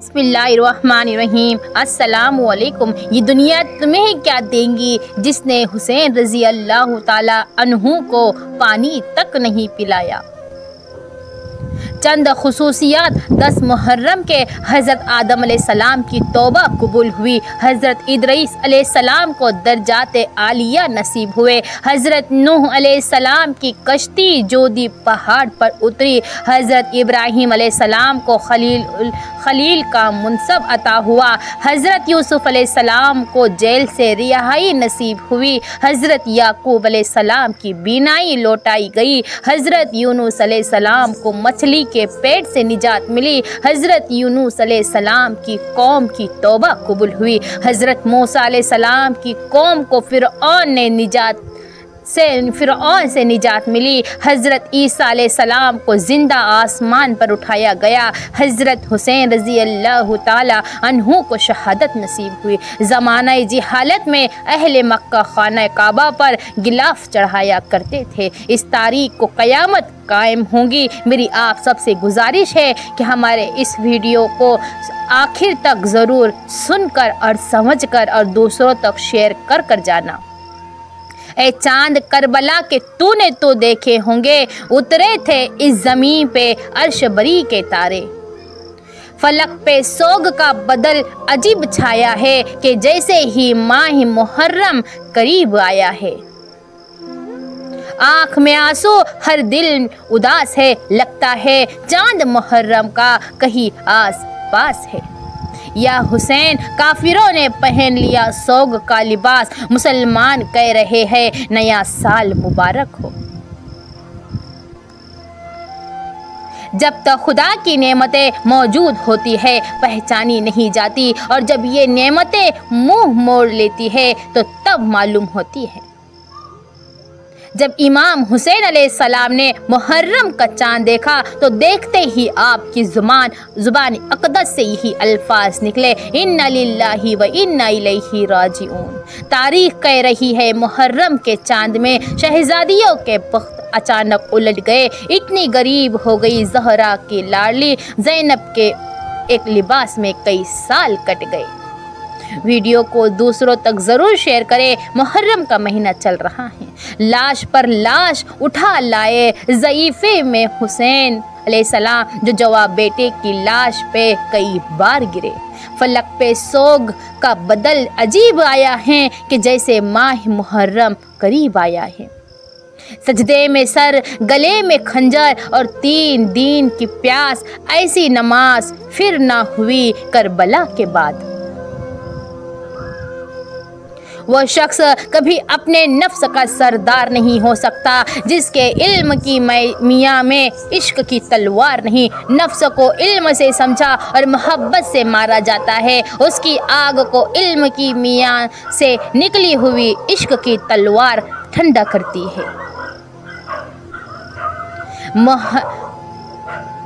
बिस्मिल्लाहिर्रहमानिर्रहीम। अस्सलामुअलैकुम। ये दुनिया तुम्हें क्या देंगी जिसने हुसैन रज़ी अल्लाह ताला अन्हु को पानी तक नहीं पिलाया। चंद खुसूसियात 10 मुहर्रम के हज़रत आदम अलैहिस्सलाम की तौबा कबूल हुई। हज़रत इदरीस अलैहिस्सलाम को दर्जात आलिया नसीब हुए। हज़रत नूह अलैहिस्सलाम की कश्ती जोदी पहाड़ पर उतरी। हज़रत इब्राहीम अलैहिस्सलाम को खलील का मुनसब अता हुआ। हज़रत यूसुफ अलैहिस्सलाम को जेल से रिहाई नसीब हुई। हज़रत याकूब अलैहिस्सलाम की बीनाई लौटाई गई। हज़रत यूनुस अलैहिस्सलाम को मछली के पेट से निजात मिली। हज़रत यूनुस अलैहिस्सलाम की कौम की तौबा कबूल हुई। हज़रत मूसा अलैहिस्सलाम की कौम को फ़िरऔन से निजात मिली। हज़रत ईसा अलैहिस्सलाम को ज़िंदा आसमान पर उठाया गया। हज़रत हुसैन रज़ी अल्लाह ताला अन्हु को शहादत नसीब हुई। ज़माना जिहालत में अहले मक्का खाना काबा पर गिलाफ चढ़ाया करते थे। इस तारीख को क़यामत कायम होंगी। मेरी आप सबसे गुजारिश है कि हमारे इस वीडियो को आखिर तक ज़रूर सुनकर और समझकर और दूसरों तक शेयर कर जाना। ए चांद करबला के तूने तो देखे होंगे, उतरे थे इस ज़मीन पे अर्श बरी के तारे। फलक पे सोग का बदल अजीब छाया है कि जैसे ही माह मुहर्रम करीब आया है। आँख में आंसू हर दिल उदास है, लगता है चांद मुहर्रम का कहीं आस पास है। या हुसैन काफिरों ने पहन लिया सोग का लिबास, मुसलमान कह रहे हैं नया साल मुबारक हो। जब तक खुदा की नेमतें मौजूद होती है पहचानी नहीं जाती, और जब ये नेमतें मुंह मोड़ लेती है तो तब मालूम होती है। जब इमाम हुसैन अलैहिस्सलाम ने मुहर्रम का चांद देखा तो देखते ही आपकी ज़ुबान अक़दस से यही अल्फाज निकले, इन्ना लिल्लाहि व इन्ना इलैहि राजिऊन। तारीख़ कह रही है मुहर्रम के चांद में शहज़ादियों के बख्त अचानक उलट गए। इतनी गरीब हो गई ज़हरा की लाडली ज़ैनब के एक लिबास में कई साल कट गए। वीडियो को दूसरों तक ज़रूर शेयर करें। मुहर्रम का महीना चल रहा है, लाश पर लाश उठा लाए ज़ईफ़े में हुसैन अलैहिस्सलाम जो जवाब बेटे की लाश पे कई बार गिरे। फलक पे सोग का बदल अजीब आया है कि जैसे माह मुहर्रम करीब आया है। सजदे में सर, गले में खंजर और 3 दिन की प्यास, ऐसी नमाज फिर ना हुई करबला के बाद। वह शख्स कभी अपने नफ्स का सरदार नहीं हो सकता जिसके इल्म की मियाँ में इश्क की तलवार नहीं। नफ्स को इल्म से समझा और मोहब्बत से मारा जाता है, उसकी आग को इल्म की मियाँ से निकली हुई इश्क की तलवार ठंडा करती है।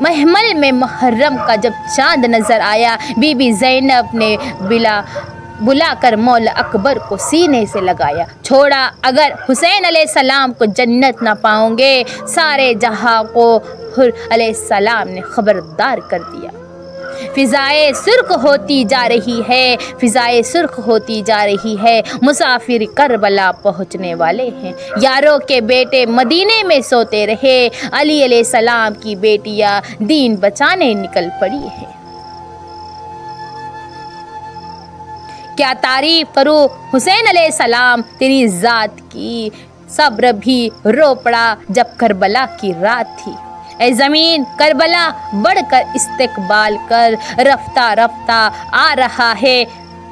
महमल में मुहर्रम का जब चांद नजर आया, बीबी ज़ैनब ने बुलाकर मौला अकबर को सीने से लगाया, छोड़ा अगर हुसैन अलैहिस्सलाम को जन्नत ना पाओगे। सारे जहां को हुर अलैहिस्सलाम ने खबरदार कर दिया। फ़िज़ाए सुर्ख होती जा रही है, फ़िज़ाए सुर्ख होती जा रही है, मुसाफिर करबला पहुँचने वाले हैं। यारों के बेटे मदीने में सोते रहे, अली अलैहिस्सलाम की बेटियाँ दीन बचाने निकल पड़ी है। क्या तारीफ़ करूँ हुसैन अलैहिस्सलाम तेरी ज़ात की, सब्र भी रो पड़ा जब करबला की रात थी। ऐ ज़मीन करबला बढ़कर इस्तकबाल कर, रफ्ता रफ्ता आ रहा है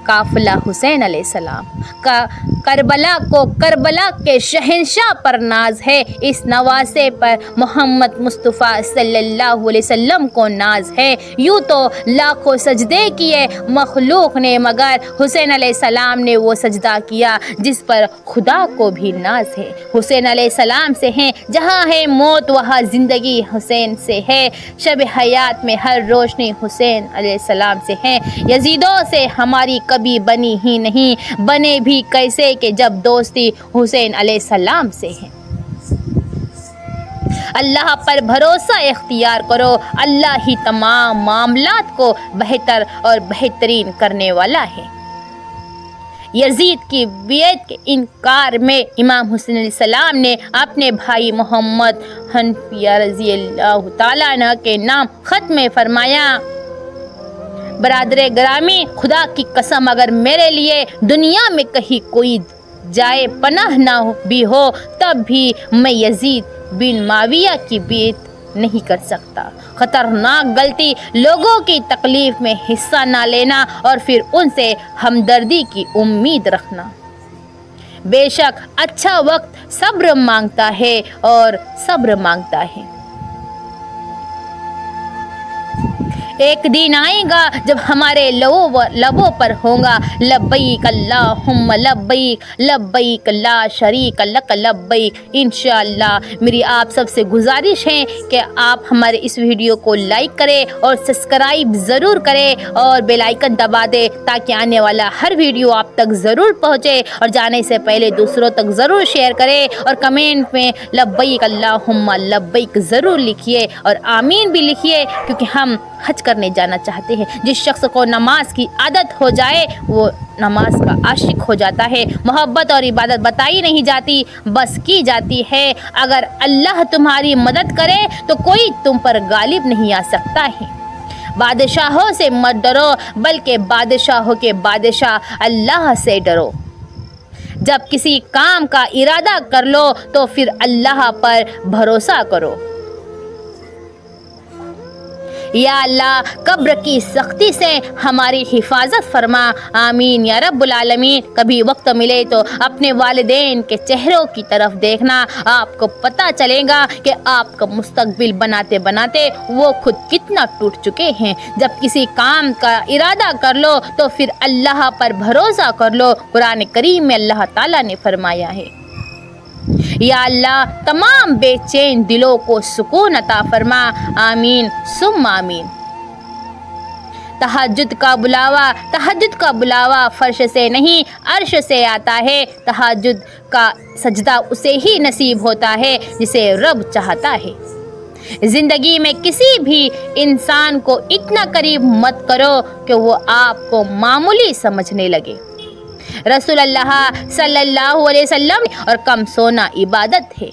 काफ़िला हुसैन अलैहिस्सलाम का। करबला के शहंशाह पर नाज है, इस नवासे पर मोहम्मद मुस्तफ़ा सल्लल्लाहु अलैहि वसल्लम को नाज है। यूँ तो लाखों सजदे किए मखलूक ने, मगर हुसैन अलैहिस्सलाम ने वो सजदा किया जिस पर खुदा को भी नाज है। हुसैन अलैहिस्सलाम से हैं जहाँ है मौत वहाँ ज़िंदगी हुसैन से है। शब हयात में हर रोशनी हुसैन अलैहिस्सलाम से है। यजीदों से हमारी कभी बनी ही नहीं, बने भी कैसे कि जब दोस्ती हुसैन अलैहिस्सलाम से है। अल्लाह पर भरोसा इख्तियार करो। अल्लाह ही तमाम मामलात को बेहतर और बेहतरीन करने वाला है। यजीद की बियत के इनकार में इमाम हुसैन अलैहिस्सलाम ने अपने भाई मोहम्मद हनफिया रज़ी अल्लाह ताला अन्हु के नाम खत में फरमाया, बरादरे ग्रामी, खुदा की कसम अगर मेरे लिए दुनिया में कहीं कोई जाए पनाह ना भी हो, तब भी मैं यजीद बिन माविया की बियत नहीं कर सकता। खतरनाक गलती लोगों की तकलीफ में हिस्सा ना लेना और फिर उनसे हमदर्दी की उम्मीद रखना। बेशक अच्छा वक्त सब्र मांगता है और सब्र मांगता है। एक दिन आएगा जब हमारे लबों पर होगा लब्बैक अल्लाहुम्मा लब्बैक लब्बैक ला शरीक लक लब्बैक। इंशाअल्लाह मेरी आप सबसे गुजारिश है कि आप हमारे इस वीडियो को लाइक करें और सब्सक्राइब ज़रूर करें और बेल आइकन दबा दें ताकि आने वाला हर वीडियो आप तक ज़रूर पहुँचे। और जाने से पहले दूसरों तक ज़रूर शेयर करें और कमेंट में लब्बैक अल्लाहुम्मा लब्बैक ज़रूर लिखिए और आमीन भी लिखिए, क्योंकि हम हज करने जाना चाहते हैं। जिस शख्स को नमाज की आदत हो जाए वो नमाज का आशिक हो जाता है। मोहब्बत और इबादत बताई नहीं जाती, बस की जाती है। अगर अल्लाह तुम्हारी मदद करे तो कोई तुम पर गालिब नहीं आ सकता है। बादशाहों से मत डरो, बल्कि बादशाहों के बादशाह अल्लाह से डरो। जब किसी काम का इरादा कर लो तो फिर अल्लाह पर भरोसा करो। या अल्लाह कब्र की सख्ती से हमारी हिफाजत फरमा, आमीन या रब्बुल आलमीन। कभी वक्त मिले तो अपने वालिदैन के चेहरों की तरफ देखना, आपको पता चलेगा कि आपका मुस्तकबिल बनाते बनाते वो खुद कितना टूट चुके हैं। जब किसी काम का इरादा कर लो तो फिर अल्लाह पर भरोसा कर लो। कुरान करीम में अल्लाह ताला ने फरमाया है, या अल्लाह तमाम बेचैन दिलों को सुकून अता फरमा, आमीन सुम आमीन। तहज्जुद का बुलावा फर्श से नहीं अर्श से आता है। तहज्जुद का सजदा उसे ही नसीब होता है जिसे रब चाहता है। जिंदगी में किसी भी इंसान को इतना करीब मत करो कि वो आपको मामूली समझने लगे। रसूल अल्लाह सल्लल्लाहु अलैहि वसल्लम और कम सोना इबादत है।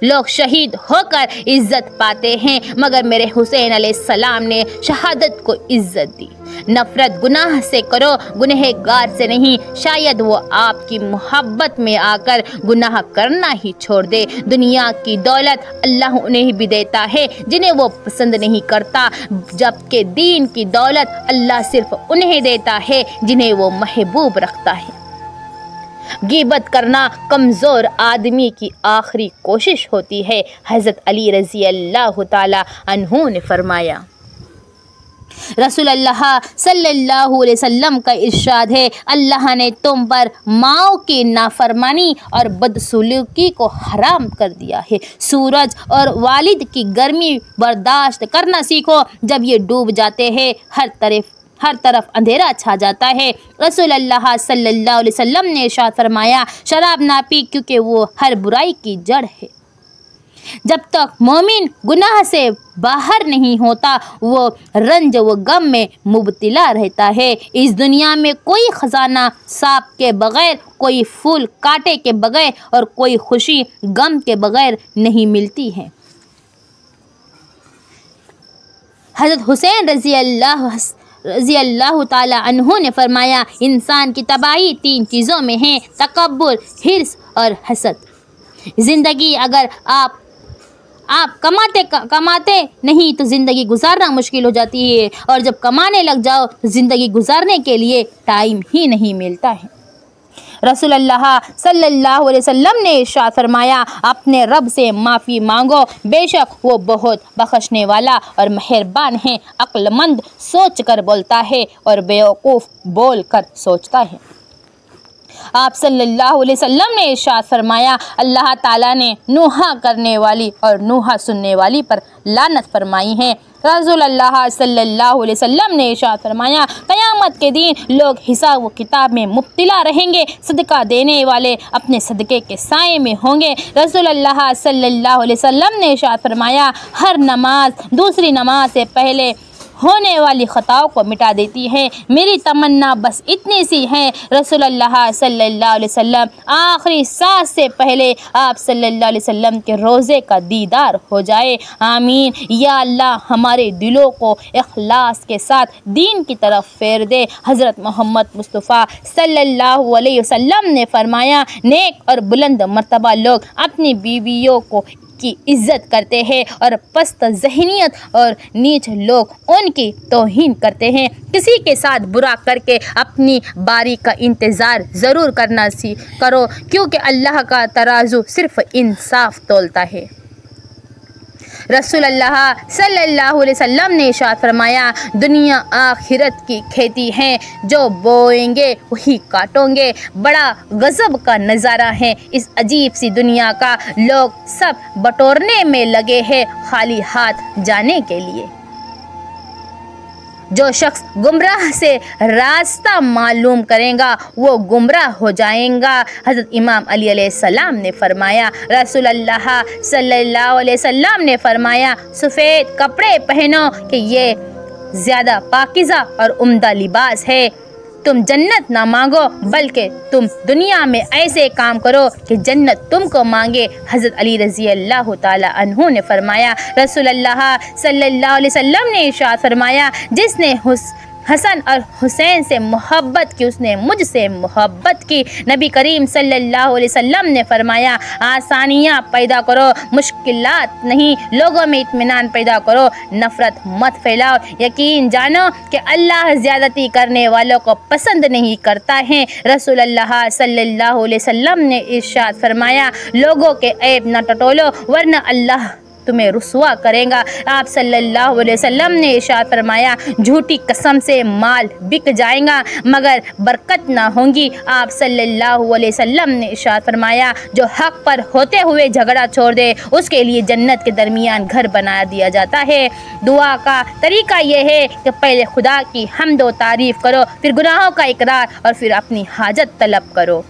लोग शहीद होकर इज्जत पाते हैं, मगर मेरे हुसैन अलैहिस्सलाम ने शहादत को इज्जत दी। नफरत गुनाह से करो, गुनहगार से नहीं। शायद वो आपकी मोहब्बत में आकर गुनाह करना ही छोड़ दे। दुनिया की दौलत अल्लाह उन्हें भी देता है जिन्हें वो पसंद नहीं करता, जबकि दीन की दौलत अल्लाह सिर्फ उन्हें देता है जिन्हें वो महबूब रखता है। गिबत करना कमज़ोर आदमी की आखिरी कोशिश होती है। हज़रत अली रज़ी अल्लाह ताला अन्हु ने फरमाया, रसूल अल्लाह सल्लल्लाहु अलैहि वसल्लम का इरशाद है, अल्लाह ने तुम पर माओ की नाफरमानी और बदसलूकी को हराम कर दिया है। सूरज और वालिद की गर्मी बर्दाश्त करना सीखो। जब ये डूब जाते हैं हर तरफ अंधेरा छा जाता है। रसूल अल्लाह सल्लल्लाहु अलैहि वसल्लम ने इरशाद फरमाया, शराब ना पी क्योंकि वो हर बुराई की जड़ है। जब तक मोमिन गुनाह से बाहर नहीं होता वो रंज व गम में मुब्तला रहता है। इस दुनिया में कोई ख़जाना सांप के बग़ैर, कोई फूल कांटे के बग़ैर और कोई खुशी गम के बग़ैर नहीं मिलती है। हज़रत हुसैन रज़ी अल्लाह ताला अन्हु ने फरमाया, इंसान की तबाही 3 चीज़ों में है, तकब्बुर, हिर्स और हसद। ज़िंदगी अगर आप कमाते नहीं तो ज़िंदगी गुजारना मुश्किल हो जाती है, और जब कमाने लग जाओ तो ज़िंदगी गुजारने के लिए टाइम ही नहीं मिलता है। रसूल अल्लाह सल्लल्लाहु अलैहि वसल्लम ने इरशाद फरमाया, अपने रब से माफ़ी मांगो, बेशक वो बहुत बख्शने वाला और मेहरबान है। अक्लमंद सोच कर बोलता है और बेवकूफ़ बोल कर सोचता है। आप सल्लल्लाहु अलैहि वसल्लम ने इरशाद फरमाया, अल्लाह ताला ने नूहा करने वाली और नूहा सुनने वाली पर लानत फरमाई है। रसूलुल्लाह सल्लल्लाहु अलैहि वसल्लम ने इरशाद फरमाया, क़यामत के दिन लोग हिसाब व किताब में मुब्तला रहेंगे, सदका देने वाले अपने सदक़े के साए में होंगे। रसूलुल्लाह सल्लल्लाहु अलैहि वसल्लम ने इरशाद फरमाया, हर नमाज दूसरी नमाज से पहले होने वाली ख़ताओं को मिटा देती है। मेरी तमन्ना बस इतनी सी है, रसूलुल्लाह सल्लल्लाहु अलैहि वसल्लम आखिरी सांस से पहले आप सल्लल्लाहु अलैहि वसल्लम के रोज़े का दीदार हो जाए। आमीन। या अल्लाह हमारे दिलों को इखलास के साथ दीन की तरफ फेर दे। हज़रत मोहम्मद मुस्तफ़ा सल्लल्लाहु अलैहि वसल्लम ने फरमाया, नेक और बुलंद मर्तबा लोग अपनी बीवियों को की इज़्ज़त करते हैं और पस्त ज़हनियत और नीच लोग उनकी तौहीन करते हैं। किसी के साथ बुरा करके अपनी बारी का इंतज़ार ज़रूर करना करो, क्योंकि अल्लाह का तराजू सिर्फ़ इंसाफ तोलता है। रसूलुल्लाह सल्लल्लाहु अलैहि वसल्लम ने इरशाद फरमाया, दुनिया आखिरत की खेती है, जो बोएंगे वही काटोगे। बड़ा गज़ब का नज़ारा है इस अजीब सी दुनिया का। लोग सब बटोरने में लगे हैं खाली हाथ जाने के लिए। जो शख्स गुमराह से रास्ता मालूम करेगा वो गुमराह हो जाएगा। हज़रत इमाम अली अलैहिस्सलाम ने फरमाया, रसूलुल्लाह सल्लल्लाहु अलैहि वसल्लम ने फरमाया, सफ़ेद कपड़े पहनो कि ये ज़्यादा पाकीज़ा और उम्दा लिबास है। तुम जन्नत ना मांगो, बल्कि तुम दुनिया में ऐसे काम करो कि जन्नत तुमको मांगे। हज़रत अली रज़ी अल्लाह ताला अन्हु ने फरमाया, रसूलुल्लाह सल्लल्लाहु अलैहि वसल्लम ने इरशाद फरमाया, जिसने हसन और हुसैन से मोहब्बत की उसने मुझसे मोहब्बत की। नबी करीम सल्लल्लाहु अलैहि वसल्लम ने फरमाया, आसानियाँ पैदा करो, मुश्किलात नहीं। लोगों में इत्मीनान पैदा करो, नफ़रत मत फैलाओ। यकीन जानो कि अल्लाह ज़्यादती करने वालों को पसंद नहीं करता है। रसूलुल्लाह सल्लल्लाहु अलैहि वसल्लम ने इरशाद फरमाया, लोगों के ऐब न टटोलो वरना अल्लाह तुम्हें रुसवा करेगा। आप सल्लल्लाहु अलैहि वसल्लम ने इरशाद फरमाया, झूठी कसम से माल बिक जाएगा मगर बरकत ना होगी। आप सल्लल्लाहु अलैहि वसल्लम ने इरशाद फरमाया, जो हक पर होते हुए झगड़ा छोड़ दे उसके लिए जन्नत के दरमियान घर बना दिया जाता है। दुआ का तरीका यह है कि पहले खुदा की हम्द व तारीफ़ करो, फिर गुनाहों का इकरार और फिर अपनी हाजत तलब करो।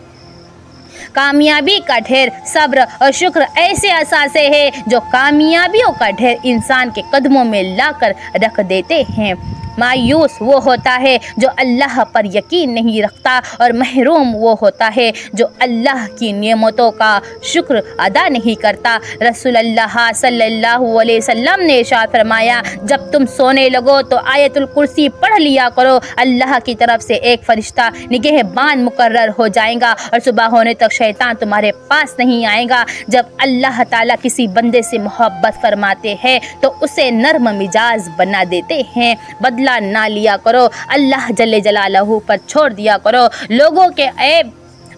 कामयाबी का ढेर सब्र और शुक्र ऐसे असासे हैं जो कामयाबियों का ढेर इंसान के कदमों में लाकर रख देते हैं। मायूस वो होता है जो अल्लाह पर यकीन नहीं रखता और महरूम वो होता है जो अल्लाह की नेमतों का शुक्र अदा नहीं करता। रसूलुल्लाह सल्लल्लाहु अलैहि वसल्लम ने इरशाद फरमाया, जब तुम सोने लगो तो आयतुल कुर्सी पढ़ लिया करो। अल्लाह की तरफ से एक फरिश्ता निगहबान मुकर्रर हो जाएगा और सुबह होने तक शैतान तुम्हारे पास नहीं आएगा। जब अल्लाह ताला किसी बंदे से मोहब्बत फरमाते हैं तो उसे नर्म मिजाज बना देते हैं। बदला ना लिया करो, अल्लाह जल्ले जलालहू पर छोड़ दिया करो। लोगों के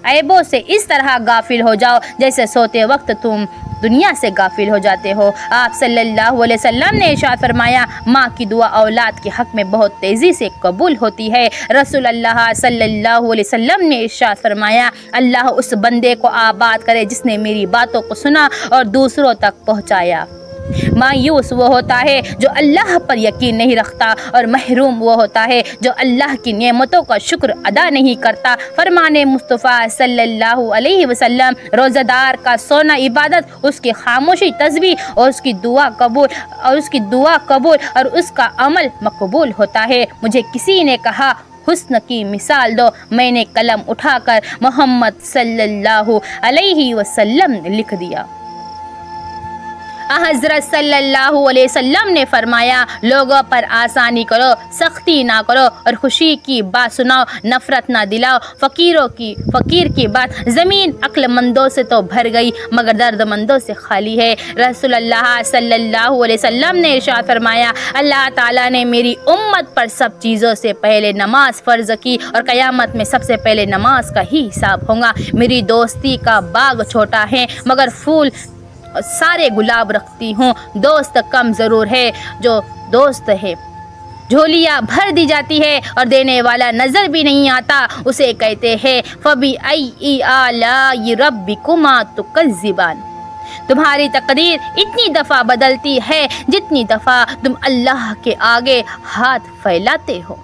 ऐबों से इस तरह गाफिल हो जाओ जैसे सोते वक्त तुम दुनिया से गाफिल हो जाते हो। आप सल्लल्लाहु अलैहि वसल्लम ने इरशाद फरमाया, माँ की दुआ औलाद के हक़ में बहुत तेज़ी से कबूल होती है। रसूलुल्लाह सल्लल्लाहु अलैहि वसल्लम ने इरशाद फरमाया, अल्लाह उस बंदे को आबाद करे जिसने मेरी बातों को सुना और दूसरों तक पहुँचाया। मायूस वो होता है जो अल्लाह पर यकीन नहीं रखता और महरूम वो होता है जो अल्लाह की नेमतों का शुक्र अदा नहीं करता। फरमाने मुस्तफ़ा सल्लल्लाहु अलैहि वसल्लम, रोज़ादार का सोना इबादत, उसकी खामोशी तस्बीह और उसकी दुआ कबूल और उसका अमल मकबूल होता है। मुझे किसी ने कहा, हुस्न की मिसाल दो। मैंने कलम उठाकर मोहम्मद सल्लल्लाहु अलैहि वसल्लम लिख दिया। हज़रत सल्लल्लाहु अलैहि वसल्लम ने फरमाया, लोगों पर आसानी करो, सख्ती ना करो और खुशी की बात सुनाओ, नफ़रत ना दिलाओ। फ़कीर की बात ज़मीन अक्लमंदों से तो भर गई मगर दर्दमंदों से खाली है। रसूलुल्लाह सल्लल्लाहु अलैहि वसल्लम ने इरशाद फरमाया, अल्लाह ताला ने मेरी उम्मत पर सब चीज़ों से पहले नमाज फ़र्ज़ की और क़यामत में सबसे पहले नमाज का ही हिसाब होगा। मेरी दोस्ती का बाग छोटा है मगर फूल सारे गुलाब रखती हूँ। दोस्त कम ज़रूर है जो दोस्त है। झोलियाँ भर दी जाती है और देने वाला नज़र भी नहीं आता, उसे कहते हैं फबी आई आला रब्बिकुमा तुकज़्ज़िबान। तुम्हारी तकदीर इतनी दफ़ा बदलती है जितनी दफ़ा तुम अल्लाह के आगे हाथ फैलाते हो।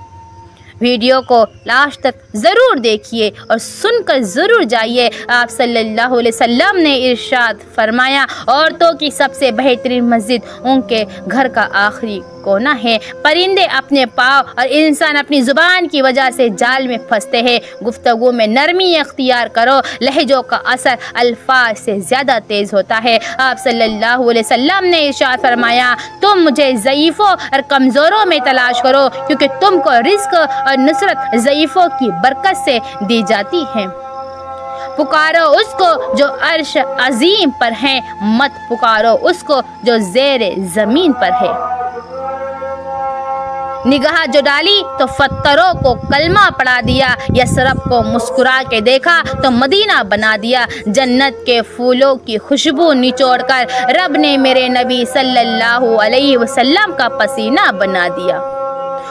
वीडियो को लास्ट तक ज़रूर देखिए और सुनकर ज़रूर जाइए। आप सल्लल्लाहु अलैहि वसल्लम ने इरशाद फरमाया, औरतों की सबसे बेहतरीन मस्जिद उनके घर का आखिरी कोना है। परिंदे अपने पाँव और इंसान अपनी ज़ुबान की वजह से जाल में फंसते हैं। गुफ्तगू में नरमी अख्तियार करो, लहजों का असर अल्फाज से ज़्यादा तेज़ होता है। आप सल्लल्लाहु अलैहि वसल्लम ने इरशाद फरमाया, तुम मुझे ज़ईफ़ों और कमज़ोरों में तलाश करो, क्योंकि तुमको रिज़्क़ और नुसरत ज़ईफ़ों की बरकत से दी जाती है। पुकारो उसको जो अर्श अजीम पर है, मत पुकारो उसको जो ज़ेरे ज़मीन पर है। निगाह जो डाली तो फत्तरों को कलमा पढ़ा दिया, यसरब को मुस्कुरा के देखा तो मदीना बना दिया। जन्नत के फूलों की खुशबू निचोड़कर रब ने मेरे नबी सल्लल्लाहु अलैहि वसल्लम का पसीना बना दिया।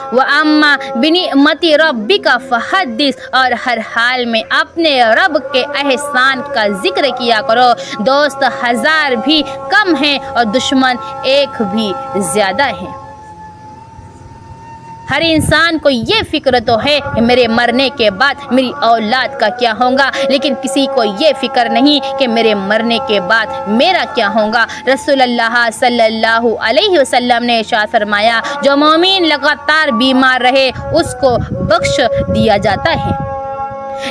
व अम्मा बिनिअमति रब्बिका फहद्दिस, और हर हाल में अपने रब के एहसान का जिक्र किया करो। दोस्त 1000 भी कम हैं और दुश्मन 1 भी ज़्यादा है। हर इंसान को ये फिक्र तो है कि मेरे मरने के बाद मेरी औलाद का क्या होगा, लेकिन किसी को ये फिक्र नहीं कि मेरे मरने के बाद मेरा क्या होगा। रसूलुल्लाह सल्लल्लाहु अलैहि वसल्लम ने इरशाद फरमाया, जो मोमिन लगातार बीमार रहे उसको बख्श दिया जाता है।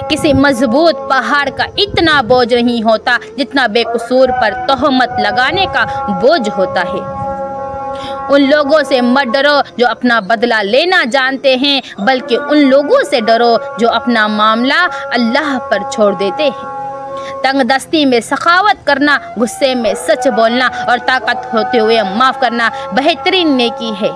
किसी मजबूत पहाड़ का इतना बोझ नहीं होता जितना बेकसूर पर तोहमत लगाने का बोझ होता है। उन लोगों से मत डरो जो अपना बदला लेना जानते हैं, बल्कि उन लोगों से डरो जो अपना मामला अल्लाह पर छोड़ देते हैं। तंगदस्ती में सखावत करना, गुस्से में सच बोलना और ताकत होते हुए माफ़ करना बेहतरीन नेकी है।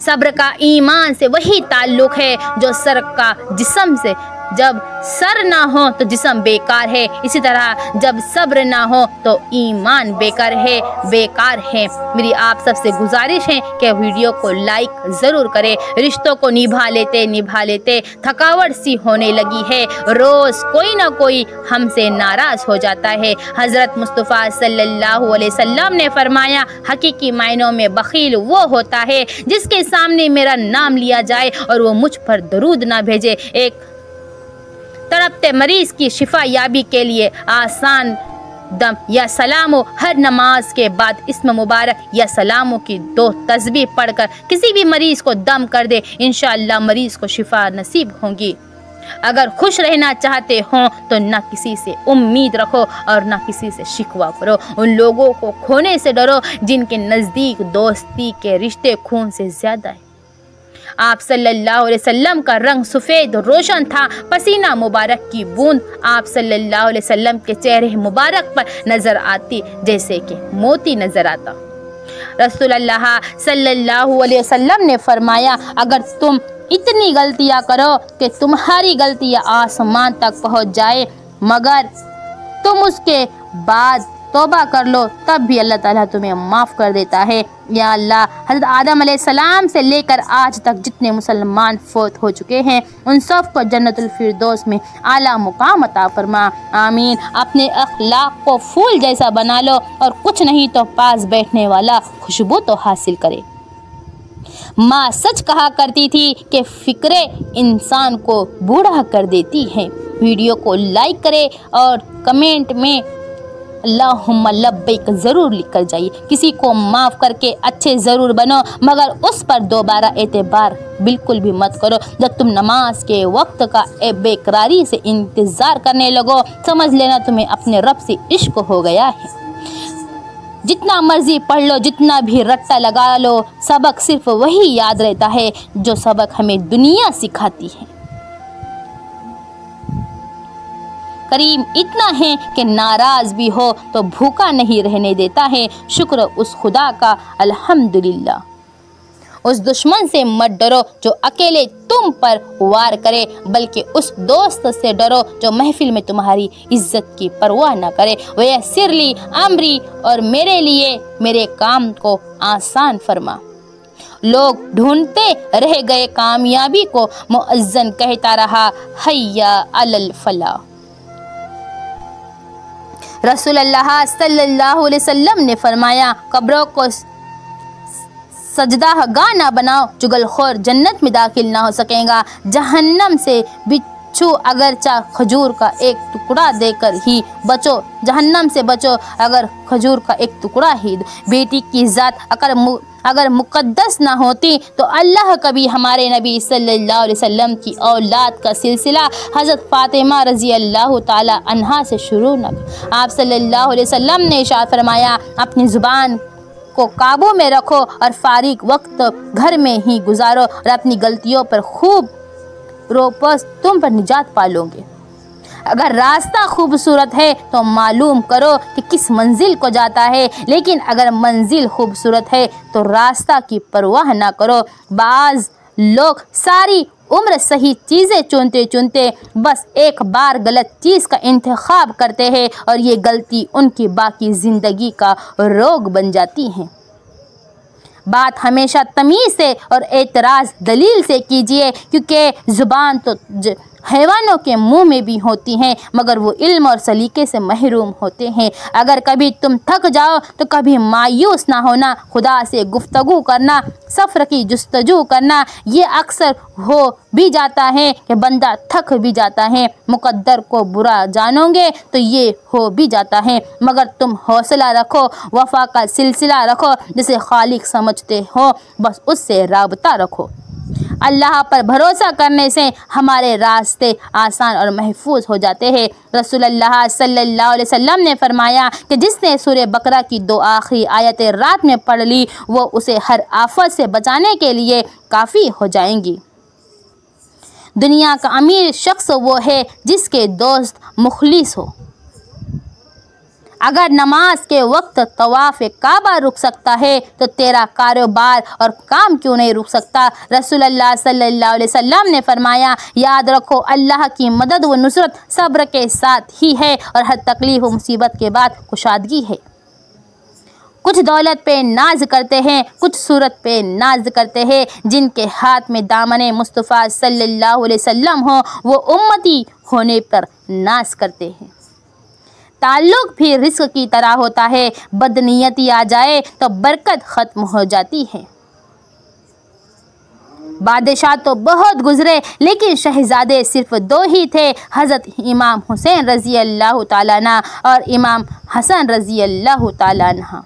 सब्र का ईमान से वही ताल्लुक़ है जो सर का जिस्म से। जब सर ना हो तो जिस्म बेकार है, इसी तरह जब सब्र ना हो तो ईमान बेकार है। मेरी आप सबसे गुजारिश है कि वीडियो को लाइक ज़रूर करें। रिश्तों को निभा लेते थकावट सी होने लगी है। रोज़ कोई ना कोई हमसे नाराज़ हो जाता है। हज़रत मुस्तफ़ा सल्लल्लाहु अलैहि वसल्लम ने फरमाया, हकीकी मायनों में बख़ील वो होता है जिसके सामने मेरा नाम लिया जाए और वो मुझ पर दरूद ना भेजे। एक तड़पते मरीज की शिफा याबी के लिए आसान दम या सलामो हर नमाज के बाद इस्म मुबारक या सलामों की 2 तस्बीह पढ़कर किसी भी मरीज को दम कर दे, इंशाअल्लाह मरीज को शिफा नसीब होगी। अगर खुश रहना चाहते हो तो ना किसी से उम्मीद रखो और ना किसी से शिकवा करो। उन लोगों को खोने से डरो जिनके नज़दीक दोस्ती के रिश्ते खून से ज़्यादा है। आप सल्लल्लाहु अलैहि वसल्लम का रंग सफ़ेद रोशन था। पसीना मुबारक की बूंद आप सल्लल्लाहु अलैहि वसल्लम के चेहरे मुबारक पर नज़र आती जैसे कि मोती नज़र आता। रसूलुल्लाह सल्लल्लाहु अलैहि वसल्लम ने फरमाया, अगर तुम इतनी गलतियाँ करो कि तुम्हारी गलतियाँ आसमान तक पहुँच जाए, मगर तुम उसके बाद तौबा कर लो, तब भी अल्लाह ताला तुम्हें माफ़ कर देता है। या अल्लाह, हज़रत आदम अलैहिस्सलाम से लेकर आज तक जितने मुसलमान फोत हो चुके हैं उन सब को जन्नतुल फिरदौस में आला मुकाम अता फरमा। आमीन। अपने अखलाक को फूल जैसा बना लो और कुछ नहीं तो पास बैठने वाला खुशबू तो हासिल करे। माँ सच कहा करती थी कि फ़िक्रे इंसान को बूढ़ा कर देती हैं। वीडियो को लाइक करें और कमेंट में अल्लाहुम्मा लब्बैक ज़रूर लिख कर जाइए। किसी को माफ़ करके अच्छे ज़रूर बनो, मगर उस पर दोबारा एतबार बिल्कुल भी मत करो। जब तुम नमाज के वक्त का बेकरारी से इंतज़ार करने लगो, समझ लेना तुम्हें अपने रब से इश्क हो गया है। जितना मर्जी पढ़ लो, जितना भी रट्टा लगा लो, सबक सिर्फ वही याद रहता है जो सबक हमें दुनिया सिखाती है। करीम इतना है कि नाराज़ भी हो तो भूखा नहीं रहने देता है। शुक्र उस खुदा का अल्हम्दुलिल्लाह। उस दुश्मन से मत डरो जो अकेले तुम पर वार करे, बल्कि उस दोस्त से डरो जो महफिल में तुम्हारी इज्जत की परवाह न करे। वह सिरली अमरी, और मेरे लिए मेरे काम को आसान फरमा। लोग ढूंढते रह गए कामयाबी को, मुअज्जन कहता रहा हैया अलल फलाह। रसूलुल्लाह सल्लल्लाहु अलैहि वसल्लम ने फरमाया, कब्रों को सजदागाह ना बनाओ, चुगलखोर जन्नत में दाखिल ना हो सकेगा। जहन्नम से बिच्छू अगरचा खजूर का एक टुकड़ा देकर ही बचो, जहन्नम से बचो अगर खजूर का एक टुकड़ा ही। बेटी की जात अगर मुकद्दस ना होती तो अल्लाह कभी हमारे नबी सल्लल्लाहु अलैहि वसल्लम की औलाद का सिलसिला हज़रत फ़ातिमा रज़ी अल्लाह ताला अन्हा से शुरू न। आप सल्लल्लाहु अलैहि वसल्लम ने इरशाद फरमाया, अपनी ज़ुबान को काबू में रखो और फारिग वक्त घर में ही गुजारो और अपनी गलतियों पर खूब रो, बस तुम पर निजात पालोगे। अगर रास्ता खूबसूरत है तो मालूम करो कि किस मंजिल को जाता है, लेकिन अगर मंजिल खूबसूरत है तो रास्ता की परवाह ना करो। बाज़ लोग सारी उम्र सही चीज़ें चुनते चुनते बस एक बार गलत चीज़ का इंतखाब करते हैं और ये गलती उनकी बाकी ज़िंदगी का रोग बन जाती है। बात हमेशा तमीज़ से और एतराज़ दलील से कीजिए, क्योंकि ज़ुबान तो हैवानों के मुंह में भी होती हैं, मगर वो इल्म और सलीके से महरूम होते हैं। अगर कभी तुम थक जाओ तो कभी मायूस ना होना, खुदा से गुफ्तगू करना, सफ़र की जुस्तजू करना। ये अक्सर हो भी जाता है कि बंदा थक भी जाता है। मुक़द्दर को बुरा जानोगे तो ये हो भी जाता है, मगर तुम हौसला रखो, वफ़ा का सिलसिला रखो, जिसे खालिक समझते हो बस उससे राबता रखो। अल्लाह पर भरोसा करने से हमारे रास्ते आसान और महफूज हो जाते हैं। रसूलुल्लाह सल्लल्लाहु अलैहि वसल्लम ने फरमाया कि जिसने सूरह बकरा की 2 आखिरी आयतें रात में पढ़ ली वो उसे हर आफत से बचाने के लिए काफ़ी हो जाएंगी। दुनिया का अमीर शख्स वो है जिसके दोस्त मुखलिस हो। अगर नमाज के वक्त तवाफ़ काबा रुक सकता है तो तेरा कारोबार और काम क्यों नहीं रुक सकता। रसूलुल्लाह सल्लल्लाहु अलैहि वसल्लम ने फरमाया, याद रखो अल्लाह की मदद व नुसरत सब्र के साथ ही है और हर तकलीफ़ व मुसीबत के बाद कुशादगी है। कुछ दौलत पे नाज करते हैं, कुछ सूरत पे नाज करते हैं। जिनके हाथ में दामने मुस्तफ़ा सल्लल्लाहु अलैहि वसल्लम हो वो उम्मती होने पर नाज करते हैं। ताल्लुक़ भी रिस्क की तरह होता है, बदनीयती आ जाए तो बरकत ख़त्म हो जाती है। बादशाह तो बहुत गुजरे लेकिन शहजादे सिर्फ 2 ही थे, हज़रत इमाम हुसैन रज़ी अल्लाह ताला अन्हु और इमाम हसन रज़ी अल्लाह ताला अन्हु।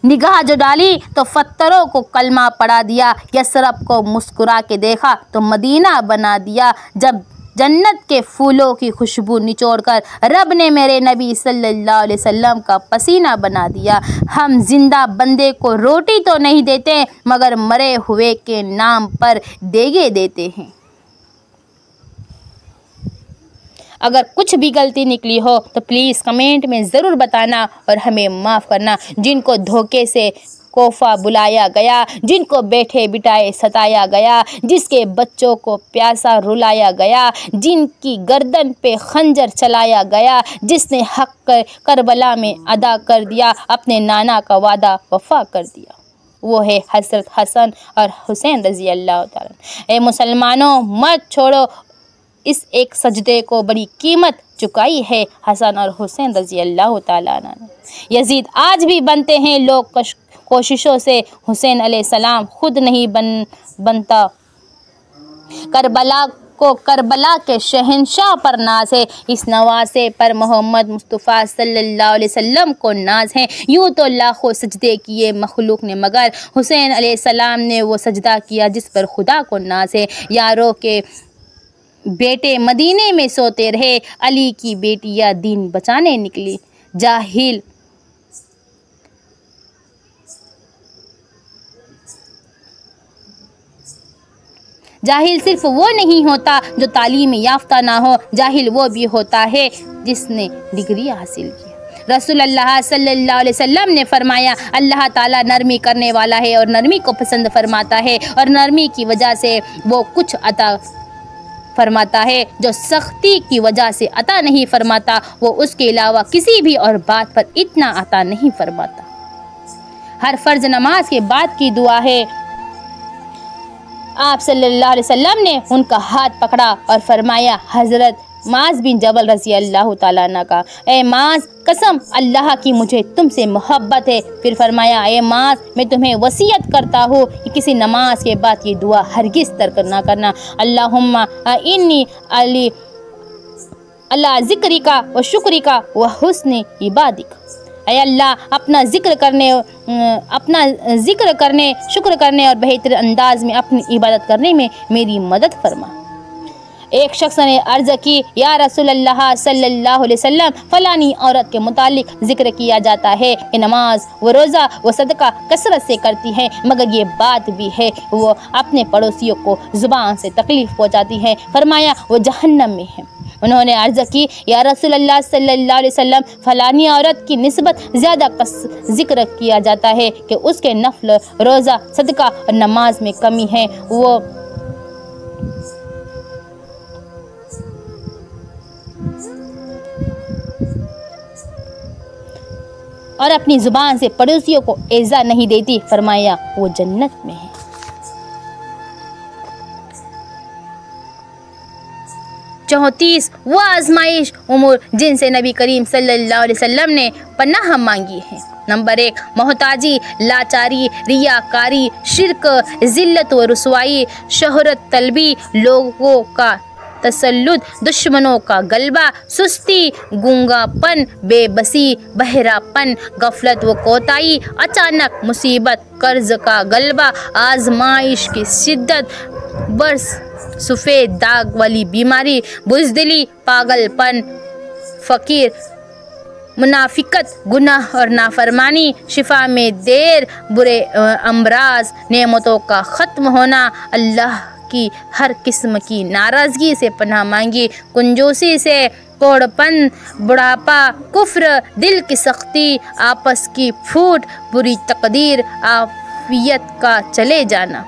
निगाह जो डाली तो पत्थरों को कलमा पढ़ा दिया, यसरब को मुस्कुरा के देखा तो मदीना बना दिया। जब जन्नत के फूलों की खुशबू निचोड़कर रब ने मेरे नबी सल्लल्लाहु अलैहि वसल्लम का पसीना बना दिया। हम जिंदा बंदे को रोटी तो नहीं देते मगर मरे हुए के नाम पर देगे देते हैं। अगर कुछ भी गलती निकली हो तो प्लीज़ कमेंट में ज़रूर बताना और हमें माफ़ करना। जिनको धोखे से कोफा बुलाया गया, जिनको बैठे बिठाए सताया गया, जिसके बच्चों को प्यासा रुलाया गया, जिनकी गर्दन पे खंजर चलाया गया, जिसने हक करबला में अदा कर दिया, अपने नाना का वादा वफा कर दिया, वो है हज़रत हसन और हुसैन रज़ी अल्लाह ताला। ए मुसलमानों, मत छोड़ो, इस एक सजदे को बड़ी कीमत चुकाई है हसन और हुसैन रज़ी अल्लाह ताला ने। यजीद आज भी बनते हैं लोग कोशिशों से, हुसैन अलैहिस्सलाम खुद नहीं बनता। करबला के शहंशाह पर नाज है, इस नवासे पर मोहम्मद मुस्तफ़ा सल्लल्लाहु अलैहि वसल्लम को नाज है। यूँ तो लाखों सजदे किए मखलूक ने मगर हुसैन अलैहिस्सलाम ने वो सजदा किया जिस पर खुदा को नाज है। यारों के बेटे मदीने में सोते रहे, अली की बेटियां दीन बचाने निकली। जाहिल सिर्फ वो नहीं होता जो तालीम याफ्ता ना हो, जाहिल वो भी होता है जिसने डिग्री हासिल की। रसूलुल्लाह सल्लल्लाहु अलैहि वसल्लम ने फरमाया, अल्लाह ताला नरमी करने वाला है और नरमी को पसंद फरमाता है और नरमी की वजह से वो कुछ अता फरमाता है जो सख्ती की वजह से अता नहीं फरमाता, वो उसके अलावा किसी भी और बात पर इतना अता नहीं फरमाता। हर फ़र्ज नमाज के बाद की दुआ है। आप सल्लल्लाहु अलैहि वसल्लम ने उनका हाथ पकड़ा और फरमाया, हज़रत माज बिन जबल रज़ी अल्लाह ताला अन्हु का, ए माज कसम अल्लाह की मुझे तुमसे मोहब्बत है। फिर फरमाया, ए माज मैं तुम्हें वसीयत करता हूँ कि किसी नमाज के बाद ये दुआ हरगिज़ तर्क ना करना, अल्लाहुम्मा इन्नी अली अल्लाह ज़िक्रिका व शुक्रिका व हुस्न इबादिक। ऐ अल्लाह अपना ज़िक्र करने शुक्र करने और बेहतर अंदाज में अपनी इबादत करने में मेरी मदद फरमा। एक शख्स ने अर्ज़ की, या रसूलल्लाह सल्लल्लाहु अलैहि वसल्लम, फ़लानी औरत के मुतालिक ज़िक्र किया जाता है कि नमाज व रोज़ा व सदका कसरत से करती है, मगर ये बात भी है वो अपने पड़ोसियों को ज़ुबान से तकलीफ़ पहुँचाती है। फरमाया वो जहन्नम में है। उन्होंने अर्ज़ की, या रसूलल्लाह सल्लल्लाहु अलैहि वसल्लम, फ़लानी औरत की निस्बत ज़्यादा ज़िक्र किया जाता है कि उसके नफल रोज़ा सदका और नमाज में कमी है, वो और अपनी ज़ुबान से पड़ोसियों को इज़्ज़ा नहीं देती। फरमाया वो जन्नत में है। 34 वो आजमाइश उमूर जिनसे नबी करीम सल्लल्लाहु अलैहि वसल्लम ने पनाह मांगी है। नंबर 1, मोहताजी, लाचारी, रियाकारी, शिरक, ज़िल्लत व रुसवाई, शोहरत तलबी, लोगों का तसल्लुत, दुश्मनों का गलबा, सुस्ती, गूंगापन, बेबसी, बहरापन, गफलत व कोताही, अचानक मुसीबत, कर्ज का गलबा, आजमाइश की शिद्दत, बर्स, सफ़ेद दाग वाली बीमारी, बुज़दिली, पागलपन, फ़कीर, मुनाफिकत, गुनाह और नाफरमानी, शिफा में देर, बुरे अमराज, नेमतों का ख़त्म होना, अल्लाह की हर किस्म की नाराज़गी से पनाह मांगी, कुंजूसी से, कोड़पन, बुढ़ापा, कुफ्र, दिल की सख्ती, आपस की फूट, बुरी तकदीर, आफियत का चले जाना।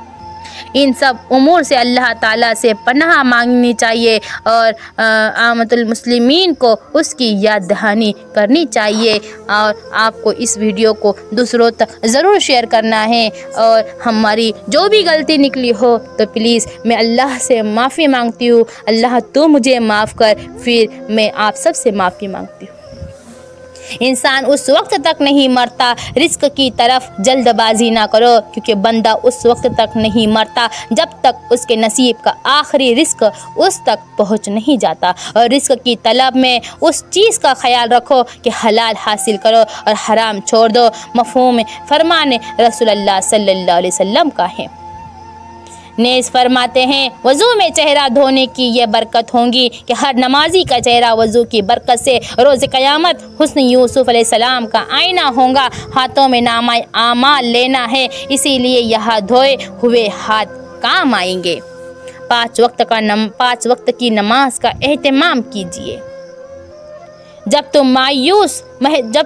इन सब उमूर से अल्लाह ताला से पनाह मांगनी चाहिए और आमतुल मुस्लिमीन को उसकी याद दहानी करनी चाहिए। और आपको इस वीडियो को दूसरों तक ज़रूर शेयर करना है। और हमारी जो भी गलती निकली हो तो प्लीज़ मैं अल्लाह से माफ़ी मांगती हूँ। अल्लाह तो मुझे माफ़ कर, फिर मैं आप सब से माफ़ी मांगती हूँ। इंसान उस वक्त तक नहीं मरता, रिस्क की तरफ जल्दबाजी ना करो, क्योंकि बंदा उस वक्त तक नहीं मरता जब तक उसके नसीब का आखिरी रिस्क उस तक पहुंच नहीं जाता। और रिस्क की तलब में उस चीज़ का ख्याल रखो कि हलाल हासिल करो और हराम छोड़ दो। मफ़हूम फरमान रसूलुल्लाह सल्लल्लाहु अलैहि वसल्लम का है। नेज़ फरमाते हैं, वज़ू में चेहरा धोने की ये बरकत होंगी कि हर नमाजी का चेहरा वज़ू की बरकत से रोज़ क़यामत हुस्न यूसुफ़ अलैहिस्सलाम का आईना होगा। हाथों में नामाए आमाल लेना है, इसीलिए यह धोए हुए हाथ काम आएंगे। 5 वक्त की नमाज का एहतमाम कीजिए। जब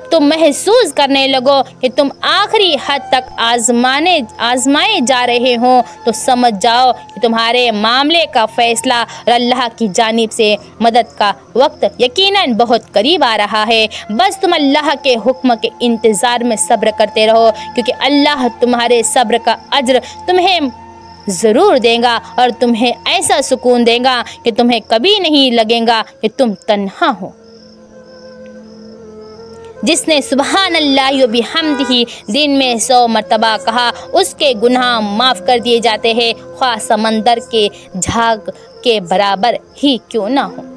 तुम महसूस करने लगो कि तुम आखिरी हद तक आजमाए जा रहे हो, तो समझ जाओ कि तुम्हारे मामले का फ़ैसला और अल्लाह की जानिब से मदद का वक्त यकीनन बहुत करीब आ रहा है। बस तुम अल्लाह के हुक्म के इंतज़ार में सब्र करते रहो, क्योंकि अल्लाह तुम्हारे सब्र का अज्र तुम्हें ज़रूर देगा और तुम्हें ऐसा सुकून देगा कि तुम्हें कभी नहीं लगेगा कि तुम तन्हा हो। जिसने सुबहान अल्लाह व बिहम्दिही दिन में 100 मरतबा कहा, उसके गुनाह माफ़ कर दिए जाते हैं, ख्वाह समंदर के झाग के बराबर ही क्यों ना हो।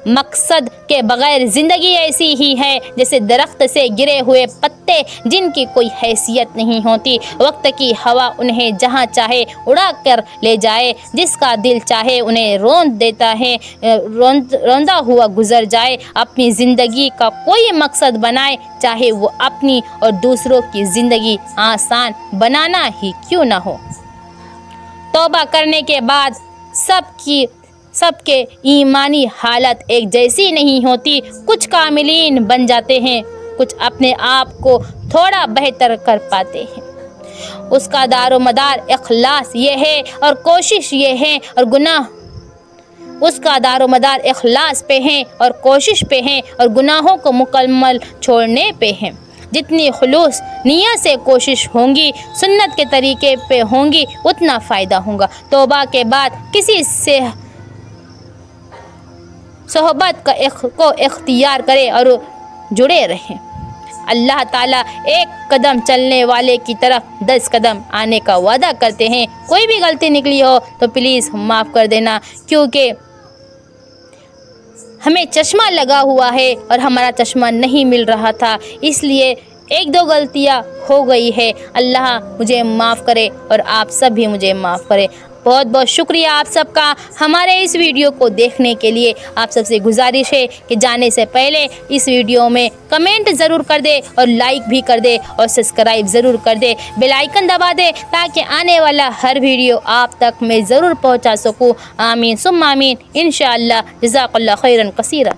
मकसद के बग़ैर ज़िंदगी ऐसी ही है जैसे दरख्त से गिरे हुए पत्ते जिनकी कोई हैसियत नहीं होती। वक्त की हवा उन्हें जहाँ चाहे उड़ा कर ले जाए, जिसका दिल चाहे उन्हें रौंदा हुआ गुजर जाए। अपनी ज़िंदगी का कोई मकसद बनाए, चाहे वो अपनी और दूसरों की ज़िंदगी आसान बनाना ही क्यों ना हो। तौबा करने के बाद सबके ईमानी हालत एक जैसी नहीं होती। कुछ कामिलीन बन जाते हैं, कुछ अपने आप को थोड़ा बेहतर कर पाते हैं। उसका दारोमदार इखलास ये है और कोशिश ये है, और उसका दारोमदार इखलास पे है और कोशिश पे है, और गुनाहों को मुकम्मल छोड़ने पे है। जितनी खुलूस नियत से कोशिश होंगी, सुन्नत के तरीके पे होंगी, उतना फ़ायदा होगा। तौबा के बाद सोहबत को इख्तियार करें और जुड़े रहें। अल्लाह ताला एक कदम चलने वाले की तरफ 10 कदम आने का वादा करते हैं। कोई भी गलती निकली हो तो प्लीज़ माफ़ कर देना, क्योंकि हमें चश्मा लगा हुआ है और हमारा चश्मा नहीं मिल रहा था, इसलिए 1-2 गलतियाँ हो गई है। अल्लाह मुझे माफ़ करे और आप सब भी मुझे माफ़ करें। बहुत बहुत शुक्रिया आप सबका हमारे इस वीडियो को देखने के लिए। आप सबसे गुजारिश है कि जाने से पहले इस वीडियो में कमेंट ज़रूर कर दे और लाइक भी कर दे और सब्सक्राइब ज़रूर कर दे, बेल आइकन दबा दे, ताकि आने वाला हर वीडियो आप तक मैं ज़रूर पहुंचा सकूं। आमीन सुम्मा आमीन इंशाअल्लाह। जज़ाकल्लाह खैरन कसीरा।